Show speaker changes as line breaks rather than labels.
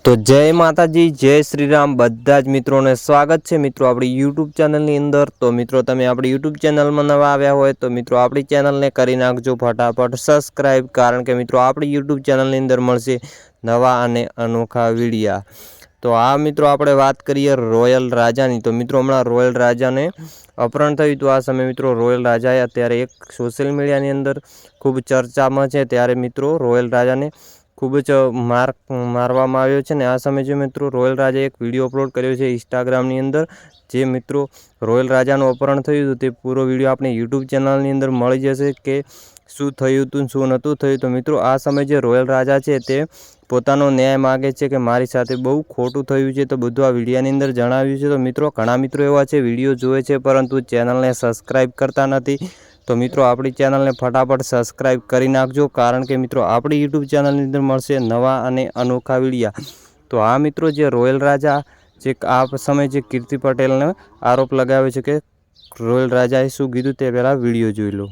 તો जय माताजी जय श्री राम बधा ज मित्रों ने स्वागत है। मित्रों अपनी यूट्यूब चैनल अंदर तो मित्रों तमे अपनी यूट्यूब चैनल में नवा आव्या होय तो मित्रों अपनी चैनल ने करी नाखजो फटाफट सब्सक्राइब, कारण के मित्रों अपनी यूट्यूब चैनल अंदर मळशे नवा अने अनोखा विडिया। तो आ मित्रों आपणे बात करिए रॉयल राजा की। तो मित्रों हमणां रॉयल राजा ने अपहरण थयुं। तो आ समय मित्रों रॉयल राजाए अत्यारे एक सोशल मीडिया नी अंदर खूब चर्चा में है। त्यारे मित्रों रॉयल राजा ने खूब ज मारवामां आव्यो छे ने आ समय जो मित्रों रॉयल राजा एक विडियो अपलॉड कर्यो छे इंस्टाग्राम नी अंदर। जे मित्रों रॉयल राजानुं अपहरण थयुं तो ते पूरो विडियो आपणे यूट्यूब चैनल नी अंदर मळी जशे के शुं थयुं हतुं शुं नहोतुं थयुं। तो मित्रों आ समय जे रॉयल राजा छे ते पोतानो न्याय मांगे छे के मारी साथे बहु खोटुं थयुं छे। तो बधुं आ विडियानी अंदर जणाव्युं छे। तो मित्रों घणा मित्रों एवा छे विडियो जोए छे परंतु चेनल ने सब्सक्राइब करता नथी। तो मित्रों अपनी चैनल ने फटाफट सब्सक्राइब करी नाखजो, कारण के मित्रों अपनी यूट्यूब चैनल अंदर मळशे नवा अने अनोखा विडिया। तो आ मित्रों जे रॉयल राजा जे आ समय जे कीर्ति पटेल ने आरोप लगाव्यो छे के रॉयल राजाए शुं कीधुं ते पहेला विडियो जोई लो।